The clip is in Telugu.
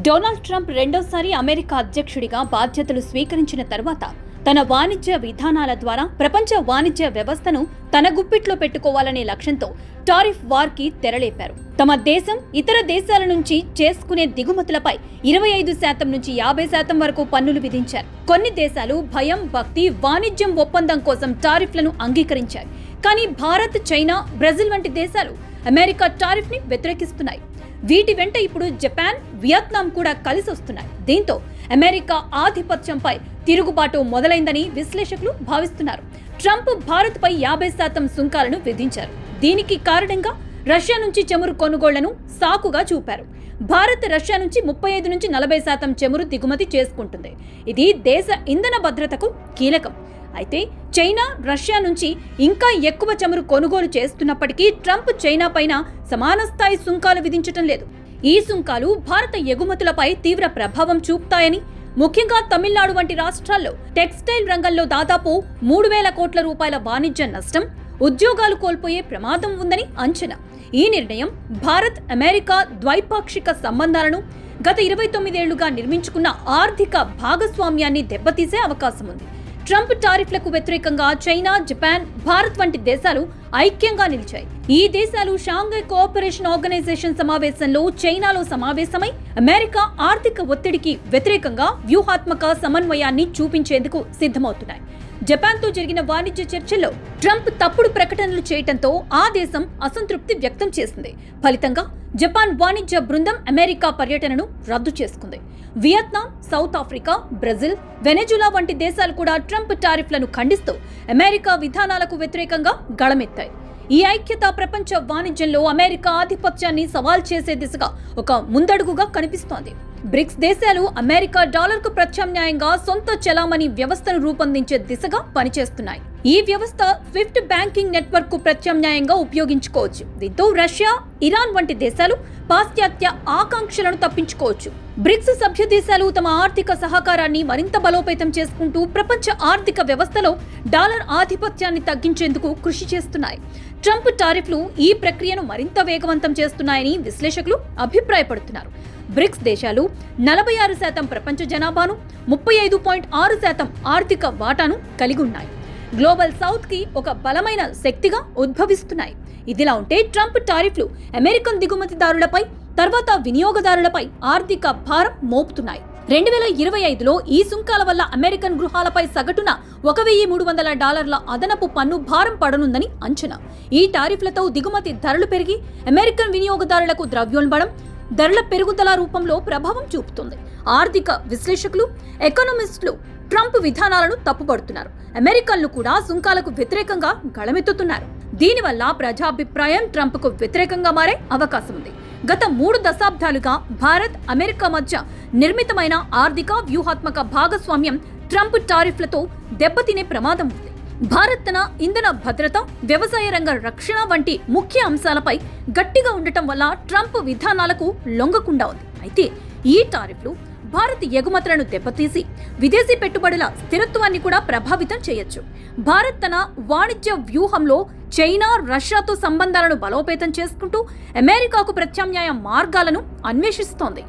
డొనాల్డ్ ట్రంప్ రెండోసారి అమెరికా అధ్యక్షుడిగా బాధ్యతలు స్వీకరించిన తర్వాత తన వాణిజ్య విధానాల ద్వారా ప్రపంచ వాణిజ్య వ్యవస్థను తన గుప్పిట్లో పెట్టుకోవాలనే లక్ష్యంతో టారిఫ్ వార్కి తెరలేపారు. తమ దేశం ఇతర దేశాల నుంచి చేసుకునే దిగుమతులపై 25% నుంచి 50% వరకు పన్నులు విధించారు. కొన్ని దేశాలు భయం, భక్తి, వాణిజ్యం ఒప్పందం కోసం టారిఫ్లను అంగీకరించాయి. కానీ భారత్, చైనా, బ్రెజిల్ వంటి దేశాలు అమెరికా టారిఫ్ ని వ్యతిరేకిస్తున్నాయి. వీటి వెంట ఇప్పుడు జపాన్, వియత్నాం కూడా కలిసొస్తున్నాయి. దీంతో అమెరికా ఆధిపత్యంపై తిరుగుబాటు మొదలైందని విశ్లేషకులు భావిస్తున్నారు. ట్రంప్ భారత్ పై 50% సుంకాలను విధించారు. దీనికి కారణంగా రష్యా నుంచి చమురు కొనుగోళ్లను సాకుగా చూపారు. భారత్ రష్యా నుంచి 35 నుంచి 40% చమురు దిగుమతి చేసుకుంటుంది. ఇది దేశ ఇంధన భద్రతకు కీలకం. అయితే చైనా రష్యా నుంచి ఇంకా ఎక్కువ చమురు కొనుగోలు చేస్తున్నప్పటికీ ట్రంప్ చైనా పైన సమాన స్థాయి సుంకాలు విధించటం లేదు. ఈ సుంకాలు భారత ఎగుమతులపై తీవ్ర ప్రభావం చూపుతాయని, ముఖ్యంగా తమిళనాడు వంటి రాష్ట్రాల్లో టెక్స్టైల్ రంగంలో దాదాపు 3,000 కోట్ల రూపాయల వాణిజ్య నష్టం, ఉద్యోగాలు కోల్పోయే ప్రమాదం ఉందని అంచనా. ఈ నిర్ణయం భారత్ అమెరికా ద్వైపాక్షిక సంబంధాలను గత 29 ఏళ్లుగా నిర్మించుకున్న ఆర్థిక భాగస్వామ్యాన్ని దెబ్బతీసే అవకాశం ఉంది. ట్రంప్ టారిఫ్లకు వ్యతిరేకంగా చైనా, జపాన్, భారత్ వంటి దేశాలు ఐక్యంగా నిలిచాయి. ఈ దేశాలు షాంఘై కోఆపరేషన్ ఆర్గనైజేషన్ సమావేశంలో చైనాలో సమావేశమై అమెరికా ఆర్థిక ఒత్తిడికి వ్యతిరేకంగా వ్యూహాత్మక సమన్వయాన్ని చూపించేందుకు సిద్ధమవుతున్నాయి. జపాన్తో జరిగిన వాణిజ్య చర్చల్లో ట్రంప్ తప్పుడు ప్రకటనలు చేయడంతో ఆ దేశం అసంతృప్తి వ్యక్తం చేసింది. ఫలితంగా జపాన్ వాణిజ్య బృందం అమెరికా పర్యటనను రద్దు చేసుకుంది. Vietnam, south Africa, Brazil, Venezuela వంటి దేశాలు కూడా ట్రంప్ టారిఫ్లను ఖండిస్తూ అమెరికా విధానాలకు వ్యతిరేకంగా గళమెత్తాయి. ఈ ఐక్యత ప్రపంచ వాణిజ్యంలో అమెరికా ఆధిపత్యాన్ని సవాల్ చేసే దిశగా ఒక ముందడుగుగా కనిపిస్తోంది. బ్రిక్స్ దేశాలు అమెరికా డాలర్కు ప్రత్యామ్నాయంగా సొంత చలామణి వ్యవస్థను రూపొందించే దిశగా పనిచేస్తున్నాయి. ఈ వ్యవస్థ స్విఫ్ట్ బ్యాంకింగ్ నెట్వర్క్ కు ప్రత్యామ్నాయంగా ఉపయోగించుకోవచ్చు. దీంతో రష్యా, ఇరాన్ వంటి దేశాలు పాశ్చాత్య ఆకాంక్షలను తప్పించుకోవచ్చు. బ్రిక్స్ సభ్య దేశాలు తమ ఆర్థిక సహకారాన్ని మరింత బలోపేతం చేసుకుంటూ ప్రపంచ ఆర్థిక వ్యవస్థలో డాలర్ ఆధిపత్యాన్ని తగ్గించేందుకు కృషి చేస్తున్నాయి. ట్రంప్ టారిఫ్లు ఈ ప్రక్రియను మరింత వేగవంతం చేస్తున్నాయని విశ్లేషకులు అభిప్రాయపడుతున్నారు. బ్రిక్స్ దేశాలు 46% ప్రపంచ జనాభాను, 35.6% ఆర్థిక వాటాను కలిగి ఉన్నాయి. గ్లోబల్ సౌత్ కి ఒక బలమైన శక్తిగా ఉద్భవిస్తున్నాయి. ఇదిలా ఉంటే ట్రంప్ టారిఫ్లు అమెరికన్ దిగుమతిదారులపై, తర్వాత వినియోగదారులపై ఆర్థిక భారం మోపుతున్నాయి. 2025లో ఈ సుంకాల వల్ల అమెరికన్ గృహాలపై సగటున $1,300 అదనపు పన్ను భారం పడనుందని అంచనా. ఈ టారిఫ్లతో దిగుమతి ధరలు పెరిగి అమెరికన్ వినియోగదారులకు ద్రవ్యోల్బణం, ధరల పెరుగుదల రూపంలో ప్రభావం చూపుతుంది. ఆర్థిక విశ్లేషకులు, ఎకనామిస్టులు ట్రంప్ విధానాలను తప్పుపడుతున్నారు. అమెరికన్లు కూడా సుంకాలకు వ్యతిరేకంగా గళమెత్తుతున్నారు. దీనివల్ల ప్రజాభిప్రాయం ట్రంప్కు వ్యతిరేకంగా మారే అవకాశం ఉంది. గత 3 దశాబ్దాలుగా భారత్, అమెరికా మధ్య నిర్మితమైన ఆర్థిక వ్యూహాత్మక భాగస్వామ్యం ట్రంప్ టారిఫ్లతో దెబ్బతినే ప్రమాదం ఉంది. భారత్ తన ఇంధన భద్రత, వ్యవసాయ రంగ రక్షణ వంటి ముఖ్య అంశాలపై గట్టిగా ఉండటం వల్ల ట్రంప్ విధానాలకు లొంగకుండా ఉంది. అయితే ఈ టారిఫ్లు భారత్ ఎగుమతులను దెబ్బతీసి విదేశీ పెట్టుబడుల స్థిరత్వాన్ని కూడా ప్రభావితం చేయొచ్చు. భారత్ తన వాణిజ్య వ్యూహంలో చైనా, రష్యాతో సంబంధాలను బలోపేతం చేసుకుంటూ అమెరికాకు ప్రత్యామ్నాయ మార్గాలను అన్వేషిస్తోంది.